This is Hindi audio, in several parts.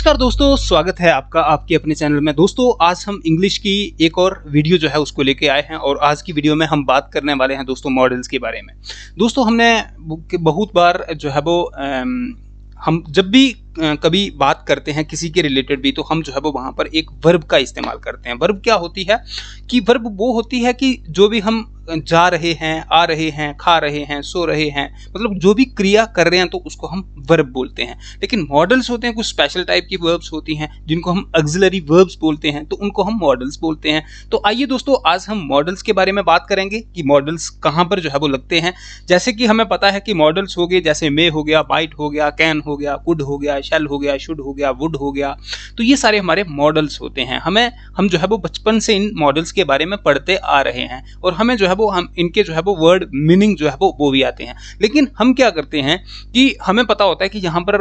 नमस्कार दोस्तों, स्वागत है आपका आपके अपने चैनल में। दोस्तों आज हम इंग्लिश की एक और वीडियो जो है उसको लेके आए हैं और आज की वीडियो में हम बात करने वाले हैं दोस्तों मॉडल्स के बारे में। दोस्तों हमने बहुत बार जो है वो हम जब भी कभी बात करते हैं किसी के रिलेटेड भी, तो हम जो है वो वहाँ पर एक वर्ब का इस्तेमाल करते हैं। वर्ब क्या होती है कि वर्ब वो होती है कि जो भी हम जा रहे हैं, आ रहे हैं, खा रहे हैं, सो रहे हैं, मतलब जो भी क्रिया कर रहे हैं तो उसको हम वर्ब बोलते हैं। लेकिन मॉडल्स होते हैं, कुछ स्पेशल टाइप की वर्ब्स होती हैं जिनको हम ऑक्सिलरी वर्ब्स बोलते हैं, तो उनको हम मॉडल्स बोलते हैं। तो आइए दोस्तों आज हम मॉडल्स के बारे में बात करेंगे कि मॉडल्स कहाँ पर जो है वो लगते हैं। जैसे कि हमें पता है कि मॉडल्स हो गए, जैसे मे हो गया, माइट हो गया, कैन हो गया, कुड हो गया, शैल हो गया, शुड हो गया, वुड हो गया, तो ये सारे हमारे मॉडल्स होते हैं। हम जो है वो बचपन से इन मॉडल्स के बारे में पढ़ते आ रहे हैं और हमें जो है वो हम इनके जो है वो वर्ड मीनिंग जो है वो भी आते हैं। लेकिन हम क्या करते हैं कि हमें पता होता है कि यहाँ पर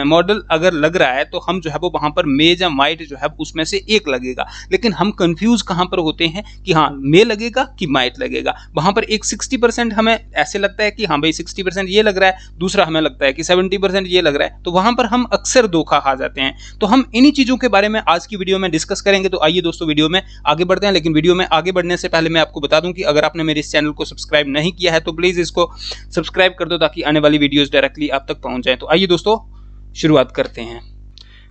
मॉडल अगर लग रहा है तो हम जो है वो वहां पर मे या माइट जो है उसमें से एक लगेगा। लेकिन हम कंफ्यूज कहां पर होते हैं कि हाँ मे लगेगा कि माइट लगेगा। वहां पर एक 60% हमें ऐसे लगता है कि हाँ भाई 60% ये लग रहा है, दूसरा हमें लगता है कि 70% ये लग रहा है, तो वहां पर हम अक्सर धोखा खा जाते हैं। तो हम इन्हीं चीजों के बारे में आज की वीडियो में डिस्कस करेंगे। तो आइए दोस्तों वीडियो में आगे बढ़ते हैं। लेकिन वीडियो में आगे बढ़ने से पहले मैं आपको बता दूं कि अगर आपने मेरे इस चैनल को सब्सक्राइब नहीं किया है तो प्लीज इसको सब्सक्राइब कर दो ताकि आने वाली वीडियोस डायरेक्टली आप तक पहुंच जाए। तो आइए दोस्तों शुरुआत करते हैं।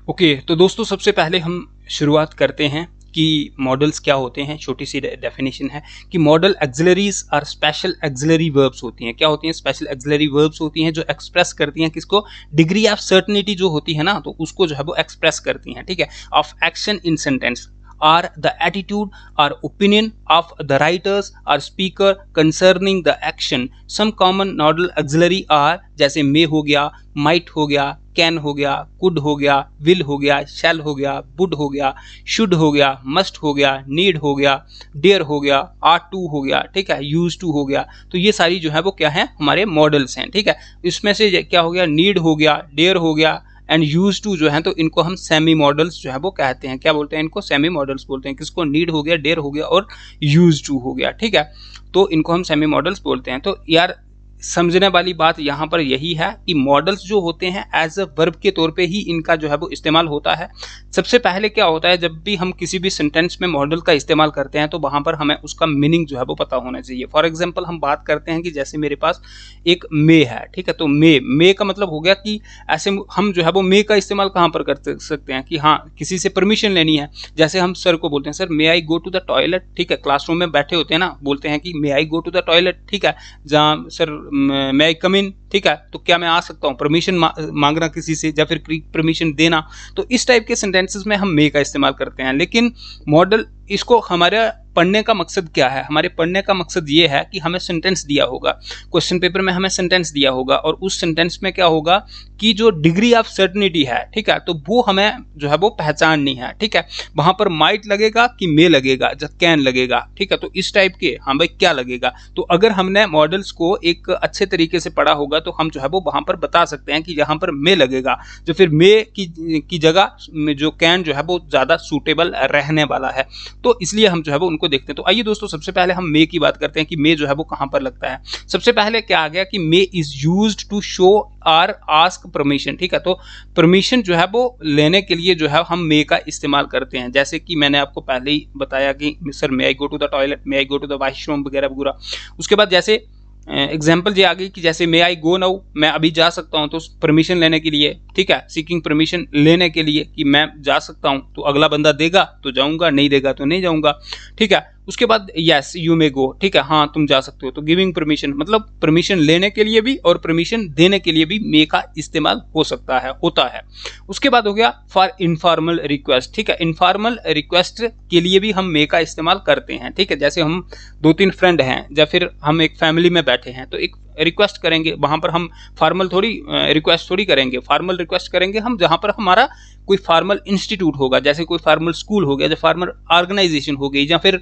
ओके, तो दोस्तों सबसे पहले हम शुरुआत करते हैं कि मॉडल्स क्या होते हैं। छोटी सी डेफिनेशन है कि मॉडल एक्सिलरीज और स्पेशल एक्सिलरी वर्ब्स होती हैं। क्या होती हैं? स्पेशल एक्सिलरी वर्ब्स होती हैं जो एक्सप्रेस करती हैं किसको? डिग्री ऑफ सर्टेनिटी जो होती है ना, तो उसको जो है वो एक्सप्रेस करती हैं। ठीक है, of action in sentence are the attitude or opinion of the writers or speaker concerning the action. Some common nodal auxiliary are जैसे may हो गया, might हो गया, can हो गया, could हो गया, will हो गया, shall हो गया, would हो गया, should हो गया, must हो गया, need हो गया, dare हो गया, ought to हो गया, ठीक है, used to हो गया। तो ये सारी जो है वो क्या है? हमारे मॉडल्स हैं। ठीक है, इसमें से क्या हो गया? need हो गया, dare हो गया एंड यूज टू जो है तो इनको हम सेमी मॉडल्स जो है वो कहते हैं। क्या बोलते हैं? इनको सेमी मॉडल्स बोलते हैं। किसको? नीड हो गया, डेयर हो गया और यूज टू हो गया। ठीक है, तो इनको हम सेमी मॉडल्स बोलते हैं। तो यार समझने वाली बात यहाँ पर यही है कि मॉडल्स जो होते हैं एज अ वर्ब के तौर पे ही इनका जो है वो इस्तेमाल होता है। सबसे पहले क्या होता है, जब भी हम किसी भी सेंटेंस में मॉडल का इस्तेमाल करते हैं तो वहां पर हमें उसका मीनिंग जो है वो पता होना चाहिए। फॉर एग्जांपल हम बात करते हैं कि जैसे मेरे पास एक मे है। ठीक है, तो मे का मतलब हो गया कि ऐसे हम जो है वो मे का इस्तेमाल कहाँ पर कर सकते हैं कि हाँ किसी से परमिशन लेनी है। जैसे हम सर को बोलते हैं, sir may I go to the toilet. ठीक है, क्लासरूम में बैठे होते हैं ना, बोलते हैं कि मे I go to the toilet. ठीक है, जहाँ सर मैं आई कम इन। ठीक है, तो क्या मैं आ सकता हूँ? परमिशन मांगना किसी से या फिर परमिशन देना। तो इस टाइप के सेंटेंसेस में हम मे का इस्तेमाल करते हैं। लेकिन मॉडल इसको हमारा पढ़ने का मकसद क्या है? हमारे पढ़ने का मकसद ये है कि हमें सेंटेंस दिया होगा, क्वेश्चन पेपर में हमें सेंटेंस दिया होगा और उस सेंटेंस में क्या होगा कि जो डिग्री ऑफ सर्टेनिटी है, ठीक है, तो वो हमें जो है वो पहचाननी है। ठीक है, वहां पर माइट लगेगा कि मे लगेगा, जब कैन लगेगा। ठीक है, तो इस टाइप के हाँ भाई क्या लगेगा। तो अगर हमने मॉडल्स को एक अच्छे तरीके से पढ़ा होगा तो हम जो है वो वहां पर बता सकते हैं कि यहाँ पर मे लगेगा, जो फिर मे की जगह में जो कैन जो है वो ज्यादा सूटेबल रहने वाला है। तो इसलिए हम जो है वो उनको देखते हैं। तो आइए दोस्तों सबसे पहले हम मे की बात करते हैं कि मे जो है वो कहां पर लगता है। सबसे पहले क्या आ गया कि मे इज यूज्ड टू शो और आस्क परमिशन। ठीक है, तो परमिशन जो है वो लेने के लिए जो है हम मे का इस्तेमाल करते हैं। जैसे कि मैंने आपको पहले ही बताया कि sir may I go to the toilet, may I go to the washroom वगैरह वगैरह। उसके बाद जैसे एग्जाम्पल ये आ गई कि जैसे मे आई गो नाउ, मैं अभी जा सकता हूं, तो परमिशन लेने के लिए, ठीक है, सीकिंग परमिशन लेने के लिए कि मैं जा सकता हूं, तो अगला बंदा देगा तो जाऊंगा, नहीं देगा तो नहीं जाऊंगा। ठीक है, उसके बाद यस यू मे गो। ठीक है, हाँ तुम जा सकते हो, तो गिविंग परमिशन मतलब परमिशन लेने के लिए भी और परमिशन देने के लिए भी मे का इस्तेमाल हो सकता है, होता है। उसके बाद हो गया फॉर इनफॉर्मल रिक्वेस्ट। ठीक है, इनफॉर्मल रिक्वेस्ट के लिए भी हम मे का इस्तेमाल करते हैं। ठीक है, जैसे हम 2-3 फ्रेंड हैं या फिर हम एक फैमिली में बैठे हैं तो एक रिक्वेस्ट करेंगे, वहां पर हम फॉर्मल थोड़ी रिक्वेस्ट थोड़ी करेंगे, फॉर्मल रिक्वेस्ट करेंगे हम जहां पर हमारा कोई फॉर्मल इंस्टीट्यूट होगा, जैसे कोई फॉर्मल स्कूल हो गया, या फॉर्मल ऑर्गेनाइजेशन हो गई, या फिर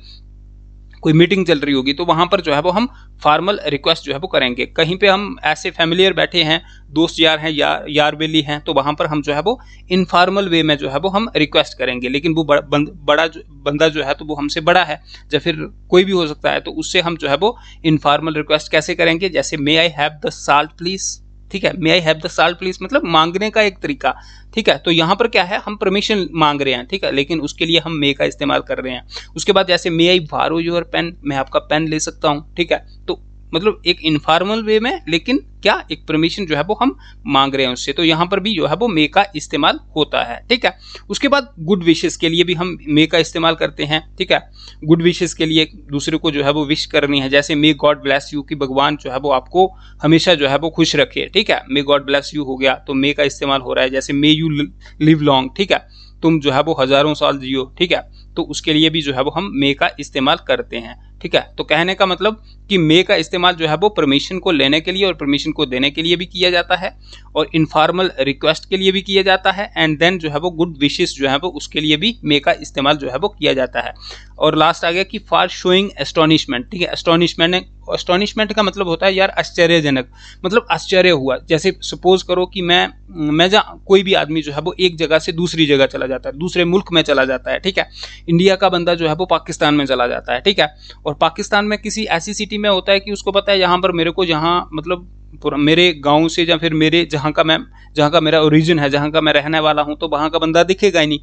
कोई मीटिंग चल रही होगी, तो वहां पर जो है वो हम फॉर्मल रिक्वेस्ट जो है वो करेंगे। कहीं पे हम ऐसे फैमिलियर बैठे हैं, दोस्त यार हैं, यार बेली हैं, तो वहां पर हम जो है वो इनफॉर्मल वे में जो है वो हम रिक्वेस्ट करेंगे। लेकिन वो बड़ा बंदा जो है तो वो हमसे बड़ा है या फिर कोई भी हो सकता है, तो उससे हम जो है वो इनफॉर्मल रिक्वेस्ट कैसे करेंगे? जैसे may I have the salt please. ठीक है। May I have the salt please मतलब मांगने का एक तरीका, ठीक है। तो यहाँ पर क्या है, हम परमिशन मांग रहे हैं, ठीक है, लेकिन उसके लिए हम मे का इस्तेमाल कर रहे हैं। उसके बाद जैसे मे आई बारो योर पेन, मैं आपका पेन ले सकता हूँ, ठीक है। तो मतलब एक इनफॉर्मल वे में, लेकिन क्या एक परमिशन जो है वो हम मांग रहे हैं उससे, तो यहाँ पर भी जो है वो मे का इस्तेमाल होता है, ठीक है। उसके बाद गुड विशेस के लिए भी हम मे का इस्तेमाल करते हैं, ठीक है। गुड विशेस के लिए दूसरे को जो है वो विश करनी है, जैसे मे गॉड ब्लेस यू, कि भगवान जो है वो आपको हमेशा जो है वो खुश रखे, ठीक है। मे गॉड ब्लेस यू हो गया, तो मे का इस्तेमाल हो रहा है। जैसे मे यू लिव लॉन्ग, ठीक है, तुम जो है वो हजारों साल जियो, ठीक है, तो उसके लिए भी जो है वो हम मे का इस्तेमाल करते हैं, ठीक है। तो कहने का मतलब कि मे का इस्तेमाल जो है वो परमिशन को लेने के लिए और परमिशन को देने के लिए भी किया जाता है, और इनफॉर्मल रिक्वेस्ट के लिए भी किया जाता है, एंड देन जो है वो गुड विशेस जो है वो उसके लिए भी मे का इस्तेमाल जो है वो किया जाता है। और लास्ट आ गया कि फॉर शोइंग एस्टोनिशमेंट, ठीक है। एस्टोनिशमेंट का मतलब होता है यार आश्चर्यजनक, मतलब आश्चर्य हुआ। जैसे सपोज करो कि मैं जहाँ कोई भी आदमी जो है वो एक जगह से दूसरी जगह चला जाता है, दूसरे मुल्क में चला जाता है, ठीक है। इंडिया का बंदा जो है वो पाकिस्तान में चला जाता है, ठीक है। और पाकिस्तान में किसी ऐसी सिटी में होता है कि उसको पता है यहाँ पर मेरे को, जहाँ मतलब मेरे गांव से या फिर मेरे जहाँ का मेरा ओरिजिन है, जहाँ का मैं रहने वाला हूँ, तो वहाँ का बंदा दिखेगा ही नहीं।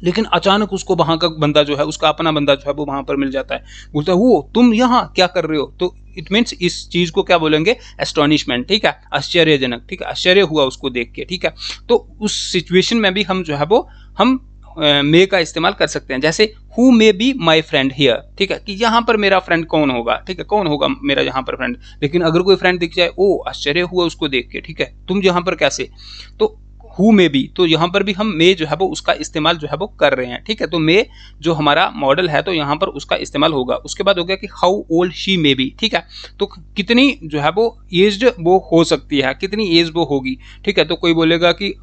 लेकिन अचानक उसको वहां का बंदा जो है, उसका अपना बंदा जो है वो वहां पर मिल जाता है, बोलता है वो तुम यहाँ क्या कर रहे हो, तो इट मीन्स इस चीज को क्या बोलेंगे, एस्टोनिशमेंट, ठीक है, आश्चर्यजनक, ठीक है, आश्चर्य हुआ उसको देख के, ठीक है। तो उस सिचुएशन में भी हम जो है वो हम मे का इस्तेमाल कर सकते हैं। जैसे who may be my friend here, ठीक है, कि यहाँ पर मेरा फ्रेंड कौन होगा, ठीक है, कौन होगा मेरा यहाँ पर फ्रेंड। लेकिन अगर कोई फ्रेंड दिख जाए, ओ आश्चर्य हुआ उसको देख के, ठीक है, तुम यहाँ पर कैसे, तो हु मे बी, तो यहाँ पर भी हम मे जो है वो उसका इस्तेमाल जो है वो कर रहे हैं, ठीक है। तो मे जो हमारा मॉडल है, तो यहाँ पर उसका इस्तेमाल होगा। उसके बाद हो गया कि how old she may be, ठीक है, तो कितनी जो है वो एज्ड वो हो सकती है, कितनी एज वो होगी, ठीक है। तो कोई बोलेगा कि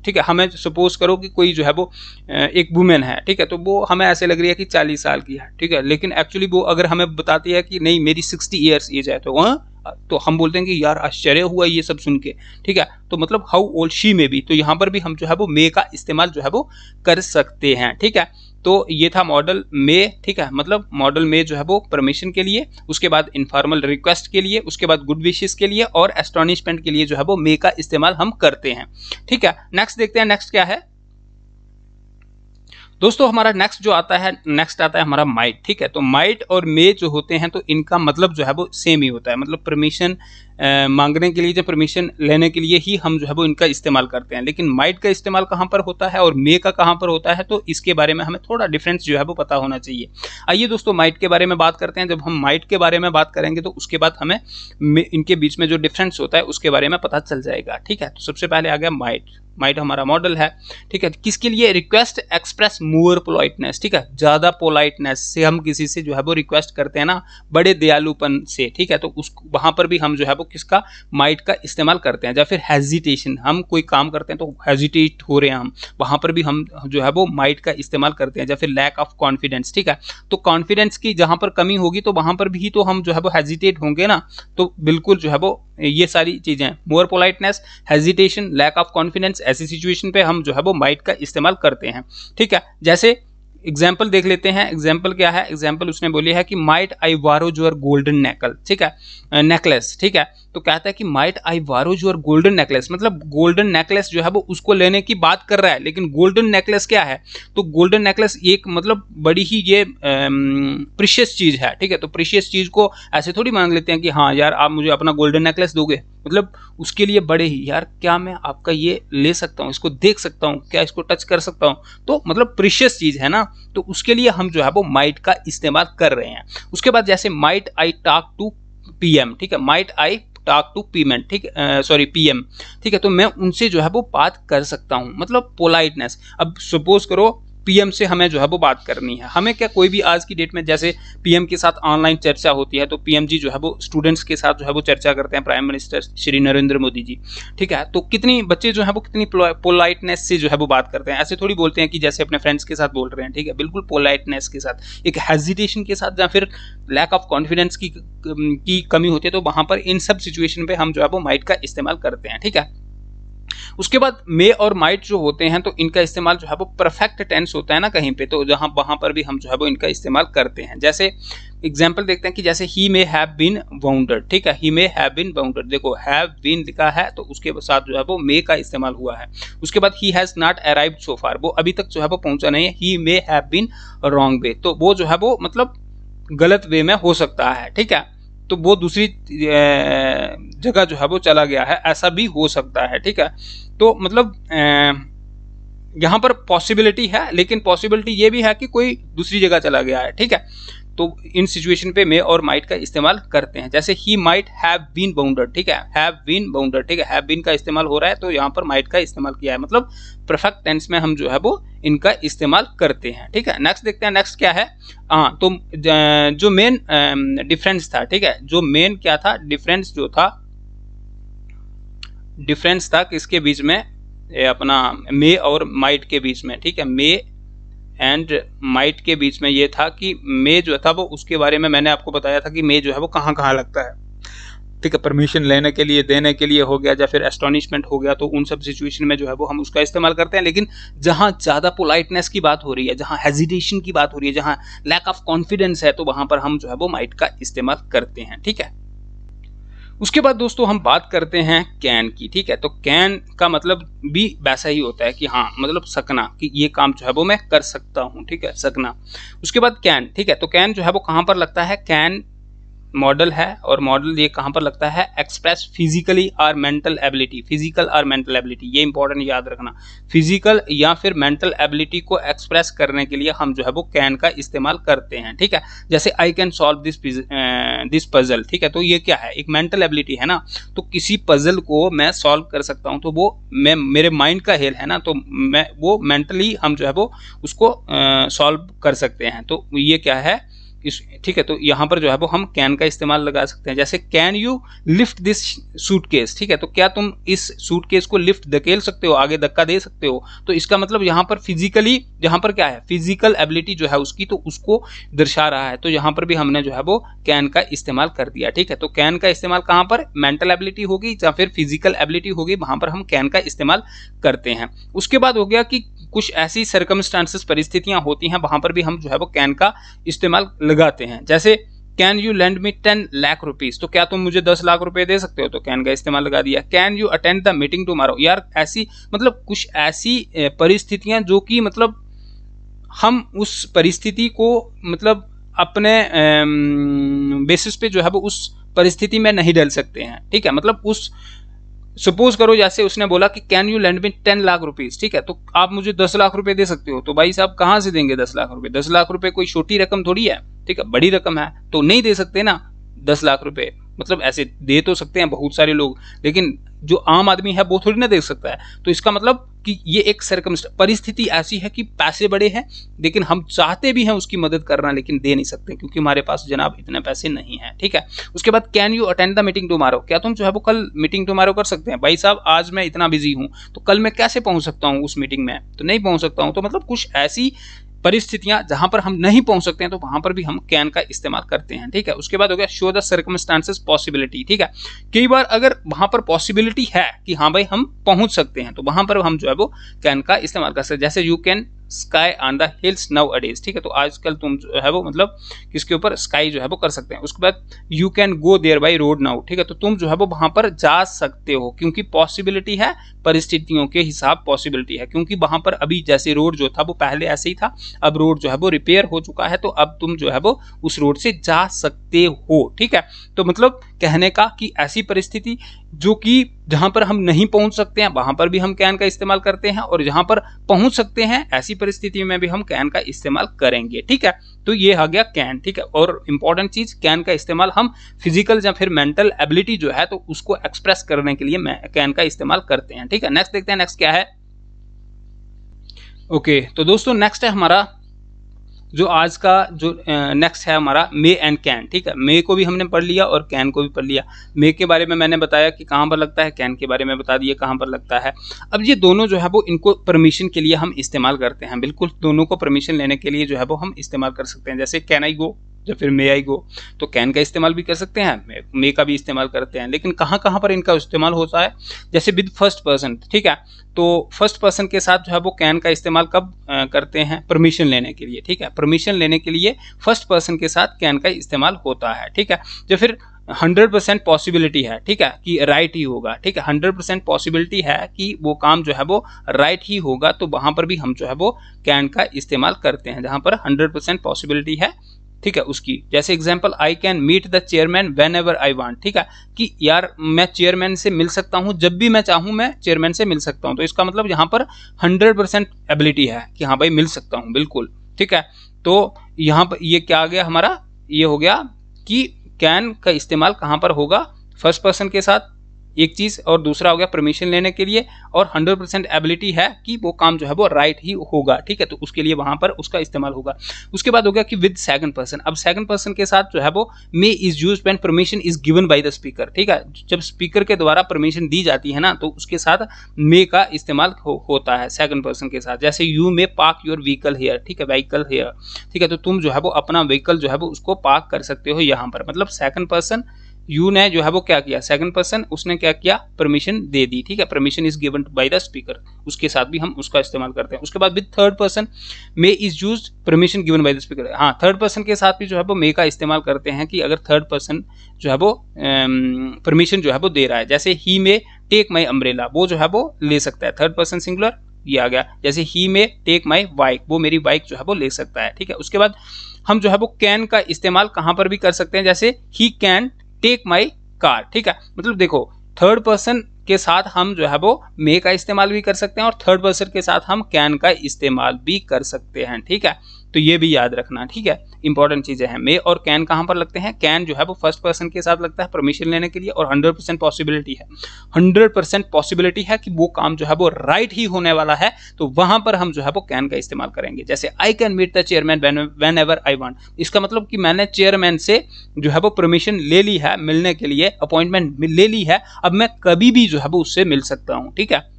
ठीक है, हमें सपोज करो कि कोई जो है वो एक वुमेन है, ठीक है, तो वो हमें ऐसे लग रही है कि 40 साल की है, ठीक है, लेकिन एक्चुअली वो अगर हमें बताती है कि नहीं मेरी 60 ईयर्स एज है, तो हम बोलते हैं कि यार आश्चर्य हुआ ये सब सुन के, ठीक है। तो मतलब how old she may be, तो यहाँ पर भी हम जो है वो मे का इस्तेमाल जो है वो कर सकते हैं, ठीक है। तो ये था मॉडल मे, ठीक है, मतलब मॉडल मे जो है वो परमिशन के लिए, उसके बाद इनफॉर्मल रिक्वेस्ट के लिए, उसके बाद गुड विशेस के लिए, और एस्टोनिशमेंट के लिए जो है वो मे का इस्तेमाल हम करते हैं, ठीक है। नेक्स्ट देखते हैं, नेक्स्ट क्या है दोस्तों। हमारा नेक्स्ट आता है हमारा माइट, ठीक है। तो माइट और मे जो होते हैं, तो इनका मतलब जो है वो सेम ही होता है, मतलब परमिशन मांगने के लिए या परमिशन लेने के लिए ही हम जो है वो इनका इस्तेमाल करते हैं। लेकिन माइट का इस्तेमाल कहाँ पर होता है और मे का कहाँ पर होता है, तो इसके बारे में हमें थोड़ा डिफरेंस जो है वो पता होना चाहिए। आइए दोस्तों माइट के बारे में बात करते हैं। जब हम माइट के बारे में बात करेंगे तो उसके बाद हमें इनके बीच में जो डिफरेंस होता है उसके बारे में पता चल जाएगा, ठीक है। तो सबसे पहले आ गया माइट हमारा मॉडल है, ठीक है, किसके लिए, रिक्वेस्ट एक्सप्रेस मोर पोलाइटनेस, ठीक है, ज्यादा पोलाइटनेस से हम किसी से जो है वो रिक्वेस्ट करते हैं ना, बड़े दयालुपन से, ठीक है, तो उस वहां पर भी हम जो है वो किसका, माइट का इस्तेमाल करते हैं। या फिर हेजिटेशन, हम कोई काम करते हैं तो हेजिटेट हो रहे हैं हम, वहां पर भी हम जो है वो माइट का इस्तेमाल करते हैं। या फिर लैक ऑफ कॉन्फिडेंस, ठीक है, तो कॉन्फिडेंस की जहां पर कमी होगी तो वहां पर भी तो हम जो है वो हेजिटेट होंगे ना, तो बिल्कुल जो है वो ये सारी चीजें, more politeness, hesitation, lack of confidence, ऐसी सिचुएशन पे हम जो है वो माइट का इस्तेमाल करते हैं, ठीक है। जैसे एग्जाम्पल देख लेते हैं। एग्जाम्पल क्या है, एग्जाम्पल उसने बोली है कि माइट आई वारो योर गोल्डन नेकल, ठीक है, नेकलेस, ठीक है। तो कहता है कि माइट आई वारो योर गोल्डन नेकलेस, मतलब गोल्डन नेकलेस जो है वो उसको लेने की बात कर रहा है। लेकिन गोल्डन नेकलेस क्या है, तो गोल्डन नेकलेस एक मतलब बड़ी ही ये प्रीशियस चीज है, ठीक है। तो प्रीशियस चीज को ऐसे थोड़ी मांग लेते हैं कि हाँ यार आप मुझे अपना गोल्डन नेकलेस दोगे, मतलब उसके लिए बड़े ही, यार क्या मैं आपका ये ले सकता हूँ, इसको देख सकता हूँ क्या, इसको टच कर सकता हूँ, तो मतलब प्रीशियस चीज है ना, तो उसके लिए हम जो है वो माइट का इस्तेमाल कर रहे हैं। उसके बाद जैसे might I talk to PM, ठीक है, might I talk to PM, ठीक सॉरी पीएम, ठीक है, तो मैं उनसे जो है वो बात कर सकता हूं, मतलब पोलाइटनेस। अब सपोज करो पीएम से हमें जो है वो बात करनी है, हमें क्या कोई भी आज की डेट में जैसे पीएम के साथ ऑनलाइन चर्चा होती है, तो पीएम जी जो है वो स्टूडेंट्स के साथ जो है वो चर्चा करते हैं, प्राइम मिनिस्टर श्री नरेंद्र मोदी जी, ठीक है। तो कितनी बच्चे जो है वो कितनी पोलाइटनेस से जो है वो बात करते हैं, ऐसे थोड़ी बोलते हैं कि जैसे अपने फ्रेंड्स के साथ बोल रहे हैं, ठीक है, बिल्कुल पोलाइटनेस के साथ, एक हेजिटेशन के साथ या फिर लैक ऑफ कॉन्फिडेंस की कमी होती है, तो वहां पर इन सब सिचुएशन पे हम जो है वो माइट का इस्तेमाल करते हैं, ठीक है। उसके बाद मे और माइट जो होते हैं तो इनका इस्तेमाल जो है वो परफेक्ट टेंस होता है ना कहीं पे, तो जहां वहां पर भी हम जो है वो इनका इस्तेमाल करते हैं। जैसे एग्जाम्पल देखते हैं कि जैसे ही मे हैव बीन बाउंडेड, ठीक है, he may have been bounded, देखो हैव बीन लिखा है तो उसके साथ जो है वो मे का इस्तेमाल हुआ है। उसके बाद he has not arrived so far, वो अभी तक जो है वो पहुंचा नहीं है। He may have been wrong way, तो वो जो है वो मतलब गलत वे में हो सकता है, ठीक है, तो वो दूसरी जगह जो है वो चला गया है, ऐसा भी हो सकता है, ठीक है। तो मतलब यहाँ पर पॉसिबिलिटी है, लेकिन पॉसिबिलिटी ये भी है कि कोई दूसरी जगह चला गया है, ठीक है। तो इन सिचुएशन पे मे और माइट का इस्तेमाल करते हैं। जैसे ही माइट हैव बीन बाउंडेड, ठीक है, हैव बीन बाउंडेड, ठीक है, हैव बीन का इस्तेमाल हो रहा है तो यहाँ पर माइट का इस्तेमाल किया है, मतलब परफेक्ट टेंस में हम जो है वो इनका इस्तेमाल करते हैं, ठीक है। नेक्स्ट देखते हैं, नेक्स्ट क्या है। हाँ, तो जो मेन डिफरेंस था, ठीक है, जो मेन क्या था डिफरेंस, जो था डिफरेंस था किसके बीच में, अपना मे और माइट के बीच में, ठीक है, मे एंड माइट के बीच में ये था कि मे जो था वो, उसके बारे में मैंने आपको बताया था कि मे जो है वो कहाँ कहाँ लगता है, ठीक है, परमिशन लेने के लिए, देने के लिए हो गया, या फिर एस्टोनिशमेंट हो गया, तो उन सब सिचुएशन में जो है वो हम उसका इस्तेमाल करते हैं। लेकिन जहाँ ज़्यादा पोलाइटनेस की बात हो रही है, जहाँ हेजिटेशन की बात हो रही है, जहाँ लैक ऑफ कॉन्फिडेंस है, तो वहाँ पर हम जो है वो माइट का इस्तेमाल करते हैं, ठीक है। उसके बाद दोस्तों हम बात करते हैं कैन की, ठीक है। तो कैन का मतलब भी वैसा ही होता है कि हाँ, मतलब सकना, कि ये काम जो है वो मैं कर सकता हूँ, ठीक है, सकना। उसके बाद कैन, ठीक है, तो कैन जो है वो कहाँ पर लगता है, कैन मॉडल है, और मॉडल ये कहाँ पर लगता है, एक्सप्रेस फिजिकली और मेंटल एबिलिटी, फिजिकल और मेंटल एबिलिटी, ये इंपॉर्टेंट याद रखना, फिजिकल या फिर मेंटल एबिलिटी को एक्सप्रेस करने के लिए हम जो है वो कैन का इस्तेमाल करते हैं, ठीक है। जैसे I can solve this puzzle, ठीक है, तो ये क्या है, एक मेंटल एबिलिटी है ना, तो किसी पजल को मैं सॉल्व कर सकता हूँ, तो वो मैं, मेरे माइंड का खेल है ना, तो मैं वो मेंटली हम जो है वो उसको सॉल्व कर सकते हैं, तो ये क्या है ठीक है। तो यहाँ पर जो है वो हम कैन का इस्तेमाल लगा सकते हैं। जैसे can you lift this suitcase, ठीक है, तो क्या तुम इस सूटकेस को लिफ्ट धकेल सकते हो, आगे धक्का दे सकते हो, तो इसका मतलब यहाँ पर फिजिकली, यहाँ पर क्या है, फिजिकल एबिलिटी जो है उसकी, तो उसको दर्शा रहा है, तो यहाँ पर भी हमने जो है वो कैन का इस्तेमाल कर दिया, ठीक है। तो कैन का इस्तेमाल कहाँ पर, मेंटल एबिलिटी होगी या फिर फिजिकल एबिलिटी होगी, वहां पर हम कैन का इस्तेमाल करते हैं। उसके बाद हो गया कि कुछ ऐसी सर्कमस्टांसेस, परिस्थितियां होती हैं, वहां पर भी हम जो है वो कैन का इस्तेमाल लगाते हैं। जैसे can you lend me 10 lakh rupees, तो क्या तुम मुझे 10 लाख रुपए दे सकते हो, तो कैन का इस्तेमाल लगा दिया। Can you attend the meeting tomorrow, यार ऐसी मतलब कुछ ऐसी परिस्थितियां जो कि मतलब हम उस परिस्थिति को मतलब अपने बेसिस पे जो है वो उस परिस्थिति में नहीं डाल सकते हैं, ठीक है। मतलब उस सपोज करो जैसे उसने बोला कि can you lend me 10 lakh rupees, ठीक है, तो आप मुझे 10 लाख रुपए दे सकते हो, तो भाई साहब कहाँ से देंगे 10 लाख रुपए, 10 लाख रुपए कोई छोटी रकम थोड़ी है, ठीक है, बड़ी रकम है, तो नहीं दे सकते ना 10 लाख रुपए, मतलब ऐसे दे तो सकते हैं बहुत सारे लोग, लेकिन जो आम आदमी है वो थोड़ी ना दे सकता है। तो इसका मतलब कि ये एक परिस्थिति ऐसी है कि पैसे बड़े हैं, लेकिन हम चाहते भी हैं उसकी मदद करना, लेकिन दे नहीं सकते क्योंकि हमारे पास जनाब इतने पैसे नहीं हैं, ठीक है। उसके बाद can you attend the meeting tomorrow, क्या तुम जो है वो कल मीटिंग टुमारो कर सकते हैं, भाई साहब आज मैं इतना बिजी हूं तो कल मैं कैसे पहुंच सकता हूं उस मीटिंग में, तो नहीं पहुंच सकता हूं। तो मतलब कुछ ऐसी परिस्थितियां जहां पर हम नहीं पहुंच सकते हैं, तो वहां पर भी हम कैन का इस्तेमाल करते हैं, ठीक है। उसके बाद हो गया शो द सर्कमस्टांसेस पॉसिबिलिटी, ठीक है, कई बार अगर वहां पर पॉसिबिलिटी है कि हाँ भाई हम पहुंच सकते हैं, तो वहां पर हम जो है वो कैन का इस्तेमाल कर सकते हैं। जैसे you can sky on the hills now अडेज, ठीक है, तो आजकल तुम जो है वो मतलब किसके ऊपर स्काई जो है वो कर सकते हैं। उसके बाद you can go there by road now, ठीक है, तो तुम जो है वो वहां पर जा सकते हो, क्योंकि पॉसिबिलिटी है, परिस्थितियों के हिसाब पॉसिबिलिटी है, क्योंकि वहां पर अभी जैसे रोड जो था वो पहले ऐसे ही था, अब रोड जो है वो रिपेयर हो चुका है, तो अब तुम जो है वो उस रोड से जा सकते हो, ठीक है। तो मतलब कहने का कि ऐसी परिस्थिति जो कि जहां पर हम नहीं पहुंच सकते हैं वहां पर भी हम कैन का इस्तेमाल करते हैं, और जहां पर पहुंच सकते हैं ऐसी परिस्थिति में भी हम कैन का इस्तेमाल करेंगे, ठीक है। तो ये आ गया कैन, ठीक है। और इंपॉर्टेंट चीज, कैन का इस्तेमाल हम फिजिकल या फिर मेंटल एबिलिटी जो है तो उसको एक्सप्रेस करने के लिए कैन का इस्तेमाल करते हैं, ठीक है। नेक्स्ट देखते हैं, नेक्स्ट क्या है। ओके, तो दोस्तों नेक्स्ट है हमारा जो आज का जो नेक्स्ट है हमारा मे एंड कैन, ठीक है। मे को भी हमने पढ़ लिया और कैन को भी पढ़ लिया। मे के बारे में मैंने बताया कि कहाँ पर लगता है, कैन के बारे में बता दिया कहाँ पर लगता है। अब ये दोनों जो है वो इनको परमिशन के लिए हम इस्तेमाल करते हैं, बिल्कुल दोनों को परमिशन लेने के लिए जो है वो हम इस्तेमाल कर सकते हैं। जैसे कैन आई गो, जब फिर मे आई गो, तो कैन का इस्तेमाल भी कर सकते हैं, मे का भी इस्तेमाल करते हैं, लेकिन कहाँ कहाँ पर इनका इस्तेमाल होता है, जैसे विद फर्स्ट पर्सन, ठीक है। तो फर्स्ट पर्सन के साथ जो है वो कैन का इस्तेमाल कब करते हैं, परमिशन लेने के लिए, ठीक है। परमिशन लेने के लिए फर्स्ट पर्सन के साथ कैन का इस्तेमाल होता है, ठीक है। जब फिर 100% पॉसिबिलिटी है, ठीक है, कि राइट ही होगा, ठीक है, 100% पॉसिबिलिटी है कि वो काम जो है वो राइट ही होगा, तो वहां पर भी हम जो है वो कैन का इस्तेमाल करते हैं, जहां पर 100% पॉसिबिलिटी है, ठीक है, उसकी। जैसे example, I can meet the chairman whenever I want, ठीक है, कि यार मैं चेयरमैन से मिल सकता हूं, जब भी मैं चाहूं मैं चेयरमैन से मिल सकता हूं, तो इसका मतलब यहाँ पर 100% एबिलिटी है कि हाँ भाई मिल सकता हूं, बिल्कुल, ठीक है। तो यहाँ पर ये क्या आ गया हमारा, ये हो गया कि कैन का इस्तेमाल कहाँ पर होगा, फर्स्ट पर्सन के साथ, एक चीज, और दूसरा हो गया परमिशन लेने के लिए, और 100% एबिलिटी है कि वो काम जो है वो राइट ही होगा, ठीक है, तो उसके लिए वहां पर उसका इस्तेमाल होगा। उसके बाद हो गया कि विद सेकंड पर्सन। अब सेकंड पर्सन के साथ जो है वो may is used when permission is given by the speaker, ठीक है, जब स्पीकर के द्वारा परमिशन दी जाती है ना, तो उसके साथ मे का इस्तेमाल होता है सेकंड पर्सन के साथ। जैसे you may park your vehicle here, ठीक है, व्हीकल हियर, ठीक है, तो तुम जो है वो अपना व्हीकल जो है वो उसको पार्क कर सकते हो यहाँ पर, मतलब सेकंड पर्सन यू ने जो है वो क्या किया, सेकंड पर्सन उसने क्या किया, परमिशन दे दी, ठीक है, permission is given by the speaker, उसके साथ भी हम उसका इस्तेमाल करते हैं। उसके बाद with third person may is used permission given by the speaker. हाँ, थर्ड पर्सन के साथ भी जो है वो मे का इस्तेमाल करते हैं कि अगर थर्ड पर्सन जो है वो परमिशन जो है वो दे रहा है। जैसे ही मे टेक माई अम्ब्रेला, वो जो है वो ले सकता है, थर्ड पर्सन सिंगुलर ये आ गया। जैसे ही मे टेक माई बाइक, वो मेरी बाइक जो है वो ले सकता है, ठीक है। उसके बाद हम जो है वो कैन का इस्तेमाल कहां पर भी कर सकते हैं, जैसे ही कैन टेक माई कार, ठीक है, मतलब देखो थर्ड पर्सन के साथ हम जो है वो मे का इस्तेमाल भी कर सकते हैं और थर्ड पर्सन के साथ हम कैन का इस्तेमाल भी कर सकते हैं, ठीक है, तो ये भी याद रखना, ठीक है, इंपॉर्टेंट चीजें हैं। मे और कैन कहां पर लगते हैं, कैन जो है वो फर्स्ट पर्सन के साथ लगता है परमिशन लेने के लिए, और 100% पॉसिबिलिटी है, 100% पॉसिबिलिटी है कि वो काम जो है वो राइट ही होने वाला है, तो वहां पर हम जो है वो कैन का इस्तेमाल करेंगे। जैसे I can meet the chairman whenever I want, इसका मतलब कि मैंने चेयरमैन से जो है वो परमिशन ले ली है मिलने के लिए, अपॉइंटमेंट ले ली है, अब मैं कभी भी जो है वो उससे मिल सकता हूं, ठीक है,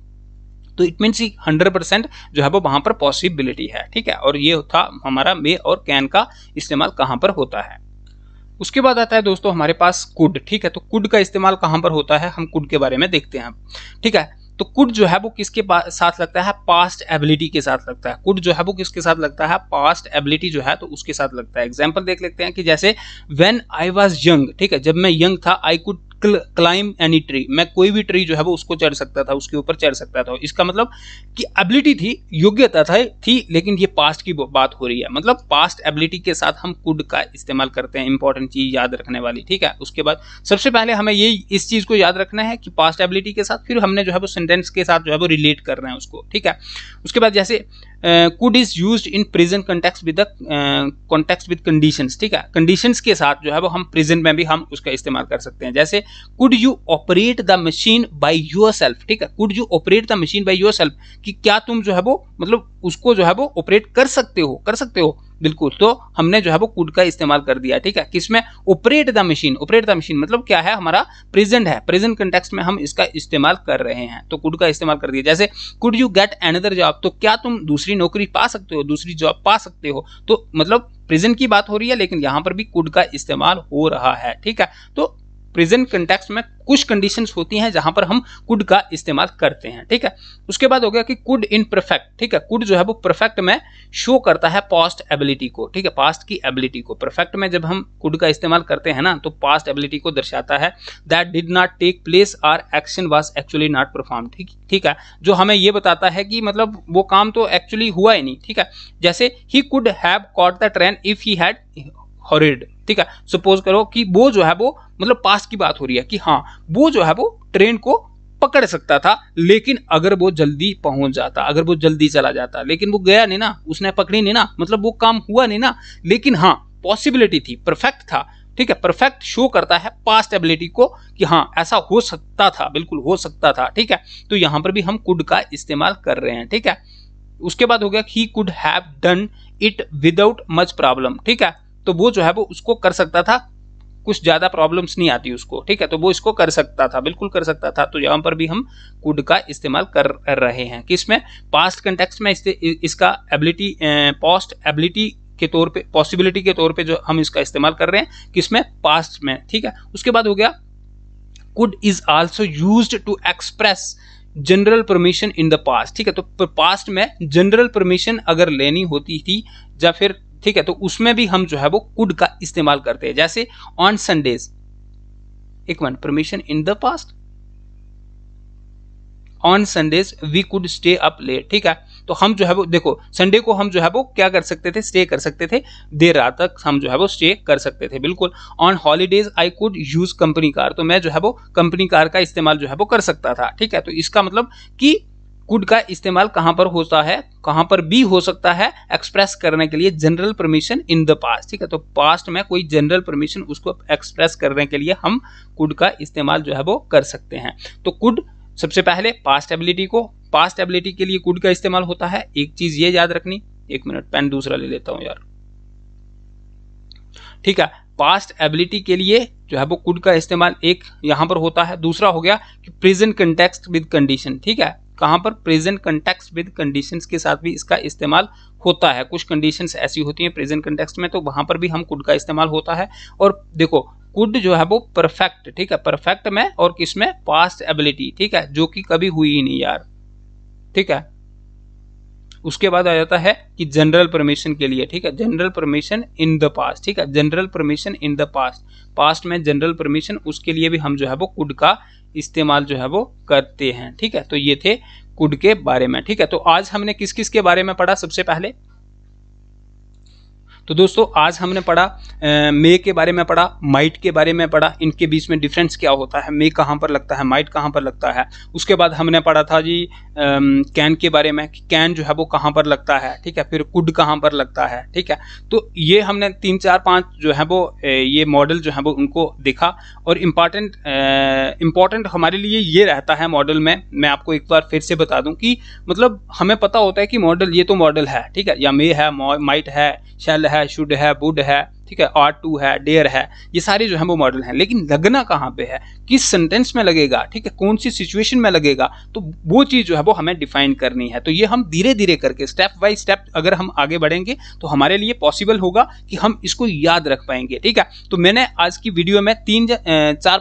तो इट मीन्स 100% जो है वो वहां पर पॉसिबिलिटी है, ठीक है। और ये था हमारा मे और कैन का इस्तेमाल कहां पर होता है। उसके बाद आता है दोस्तों हमारे पास कुड, ठीक है, तो कुड का इस्तेमाल कहां पर होता है, हम कुड के बारे में देखते हैं, ठीक है। तो कुड जो है वो किसके साथ लगता है, पास्ट एबिलिटी के साथ लगता है। कुड जो है वो किसके साथ लगता है, पास्ट एबिलिटी जो है तो उसके साथ लगता है। एग्जांपल देख लेते हैं कि जैसे व्हेन आई वाज यंग, ठीक है, जब मैं यंग था, I could climb any tree, मैं कोई भी ट्री जो है वो उसको चढ़ सकता था, उसके ऊपर चढ़ सकता था। इसका मतलब कि एबिलिटी थी, योग्यता थी, लेकिन ये पास्ट की बात हो रही है, मतलब पास्ट एबिलिटी के साथ हम कुड का इस्तेमाल करते हैं, इंपॉर्टेंट चीज याद रखने वाली, ठीक है। उसके बाद सबसे पहले हमें ये इस चीज को याद रखना है कि पास्ट एबिलिटी के साथ, फिर हमने जो है वो सेंटेंस के साथ जो है वो रिलेट कर रहे हैं उसको, ठीक है। उसके बाद जैसे could is used in present context with context with conditions, ठीक है, कंडीशंस के साथ जो है वो हम प्रेजेंट में भी हम उसका इस्तेमाल कर सकते हैं। जैसे could you operate the machine by yourself, ठीक है, could you operate the machine by yourself, कि क्या तुम जो है वो मतलब उसको जो है वो ऑपरेट कर सकते हो, बिल्कुल, तो हमने जो है वो कुड का इस्तेमाल कर दिया, ठीक है, किसमें, ऑपरेट द मशीन मतलब क्या है, हमारा प्रेजेंट है, प्रेजेंट कंटेक्स्ट में हम इसका इस्तेमाल कर रहे हैं, तो कुड का इस्तेमाल कर दिया। जैसे could you get another job, तो क्या तुम दूसरी नौकरी पा सकते हो, दूसरी जॉब पा सकते हो, तो मतलब प्रेजेंट की बात हो रही है, लेकिन यहां पर भी कुड का इस्तेमाल हो रहा है, ठीक है। तो प्रेजेंट कंटेक्स्ट में कुछ कंडीशंस होती हैं जहां पर हम कुड का इस्तेमाल करते हैं, ठीक है। उसके बाद हो गया कि कुड इन परफेक्ट, ठीक है, कुड जो है वो परफेक्ट में शो करता है पास्ट एबिलिटी को, ठीक है, पास्ट की एबिलिटी को। परफेक्ट में जब हम कुड का इस्तेमाल करते हैं ना, तो पास्ट एबिलिटी को दर्शाता है, that did not take place और action was actually not perform, ठीक है, जो हमें ये बताता है कि मतलब वो काम तो एक्चुअली हुआ ही नहीं, ठीक है। जैसे he could have caught the train if he had horrid, ठीक है, सपोज करो कि वो जो है वो मतलब पास्ट की बात हो रही है कि हाँ वो जो है वो ट्रेन को पकड़ सकता था, लेकिन अगर वो जल्दी पहुंच जाता, अगर वो जल्दी चला जाता, लेकिन वो गया नहीं ना, उसने पकड़ी नहीं ना, मतलब वो काम हुआ नहीं ना, लेकिन हाँ पॉसिबिलिटी थी, परफेक्ट था, ठीक है। परफेक्ट शो करता है पास्ट एबिलिटी को कि हाँ ऐसा हो सकता था, बिल्कुल हो सकता था, ठीक है, तो यहां पर भी हम कुड का इस्तेमाल कर रहे हैं, ठीक है। उसके बाद हो गया he could have done it without much problem, ठीक है, तो वो जो है वो उसको कर सकता था, कुछ ज्यादा प्रॉब्लम्स नहीं आती उसको, ठीक है, तो वो इसको कर सकता था, बिल्कुल कर सकता था, तो यहां पर भी हम कुड का इस्तेमाल कर रहे हैं, किसमें, पास्ट कंटेक्स्ट में इसका एबिलिटी, पास्ट एबिलिटी के तौर पे, पॉसिबिलिटी के तौर पे जो हम इसका इस्तेमाल कर रहे हैं किसमें, पास्ट में, ठीक है। उसके बाद हो गया could is also used to express general permission in the past, ठीक है। तो पास्ट में जनरल परमिशन अगर लेनी होती थी या फिर, ठीक है, तो उसमें भी हम जो है वो कुड का इस्तेमाल करते हैं। जैसे ऑन संडेज, एक minute, permission in the past, on Sundays we could stay up late, ठीक है। तो हम जो है वो देखो संडे को हम जो है वो क्या कर सकते थे, स्टे कर सकते थे, देर रात तक हम जो है वो स्टे कर सकते थे, बिल्कुल। On holidays I could use company car, तो मैं जो है वो कंपनी कार का इस्तेमाल जो है वो कर सकता था, ठीक है। तो इसका मतलब कि कुड का इस्तेमाल कहां पर होता है, कहां पर भी हो सकता है एक्सप्रेस करने के लिए general permission in the past, ठीक है। तो पास्ट में कोई जनरल परमिशन उसको एक्सप्रेस करने के लिए हम कुड का इस्तेमाल जो है वो कर सकते हैं। तो कुड सबसे पहले पास्ट एबिलिटी को, पास्ट एबिलिटी के लिए कुड का इस्तेमाल होता है। एक चीज ये याद रखनी, एक मिनट पेन दूसरा ले लेता हूं यार, ठीक है। पास्ट एबिलिटी के लिए जो है वो कुड का इस्तेमाल एक यहां पर होता है। दूसरा हो गया कि प्रेजेंट कंटेक्स्ट विद कंडीशन, ठीक है। कहां पर, प्रेजेंट कंटेक्स्ट विद कंडीशंस के साथ भी इसका इस्तेमाल होता है। कुछ कंडीशंस ऐसी होती हैं प्रेजेंट कंटेक्स्ट में, तो वहां पर भी हम कुड का इस्तेमाल होता है। और देखो कुड जो है वो परफेक्ट, ठीक है, परफेक्ट में और किसमें, पास्ट एबिलिटी, ठीक है, जो कि कभी हुई ही नहीं यार, ठीक है। उसके बाद आ जाता है कि जनरल परमिशन के लिए, ठीक है, general permission in the past, ठीक है, general permission in the past, past में जनरल परमिशन, उसके लिए भी हम जो है वो कुड का इस्तेमाल जो है वो करते हैं, ठीक है। तो ये थे कुड के बारे में, ठीक है। तो आज हमने किस किस के बारे में पढ़ा, सबसे पहले तो दोस्तों आज हमने पढ़ा मे के बारे में पढ़ा, माइट के बारे में पढ़ा, इनके बीच में डिफरेंस क्या होता है, मे कहाँ पर लगता है, माइट कहाँ पर लगता है। उसके बाद हमने पढ़ा था जी कैन के बारे में, कैन जो है वो कहाँ पर लगता है, ठीक है, फिर कुड कहाँ पर लगता है, ठीक है। तो ये हमने 3 4 5 जो है वो ये मॉडल जो है वो उनको देखा। और इम्पॉर्टेंट हमारे लिए ये रहता है मॉडल में, मैं आपको एक बार फिर से बता दूं कि मतलब हमें पता होता है कि मॉडल, ये तो मॉडल है, ठीक है, या मे है, माइट है, शेल है, शुड है, वुड है, ठीक है, आर टू है, डेयर है, ये सारे जो है वो मॉडल हैं। लेकिन लगना कहाँ पे है, किस सेंटेंस में लगेगा, ठीक है, कौन सी सिचुएशन में लगेगा, तो वो चीज जो है वो हमें डिफाइन करनी है। तो ये हम धीरे धीरे करके स्टेप बाय स्टेप अगर हम आगे बढ़ेंगे तो हमारे लिए पॉसिबल होगा कि हम इसको याद रख पाएंगे, ठीक है। तो मैंने आज की वीडियो में 4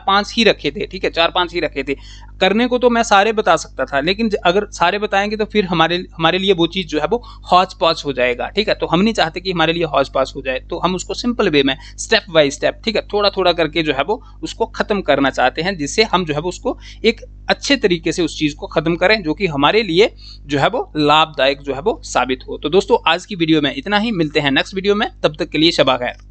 5 ही रखे थे, ठीक है, 4 5 ही रखे थे। करने को तो मैं सारे बता सकता था, लेकिन अगर सारे बताएंगे तो फिर हमारे लिए वो चीज जो है वो हौच पौच हो जाएगा, ठीक है। तो हम नहीं चाहते कि हमारे लिए हौच पौच हो जाए, तो हम उसको सिंपल वे में स्टेप बाय स्टेप, ठीक है, थोड़ा थोड़ा करके जो है वो उसको खत्म करना चाहते हैं, जिससे हम जो है वो उसको एक अच्छे तरीके से उस चीज को खत्म करें जो कि हमारे लिए जो है वो लाभदायक जो है वो साबित हो। तो दोस्तों आज की वीडियो में इतना ही, मिलते हैं नेक्स्ट वीडियो में, तब तक के लिए शबा खैर।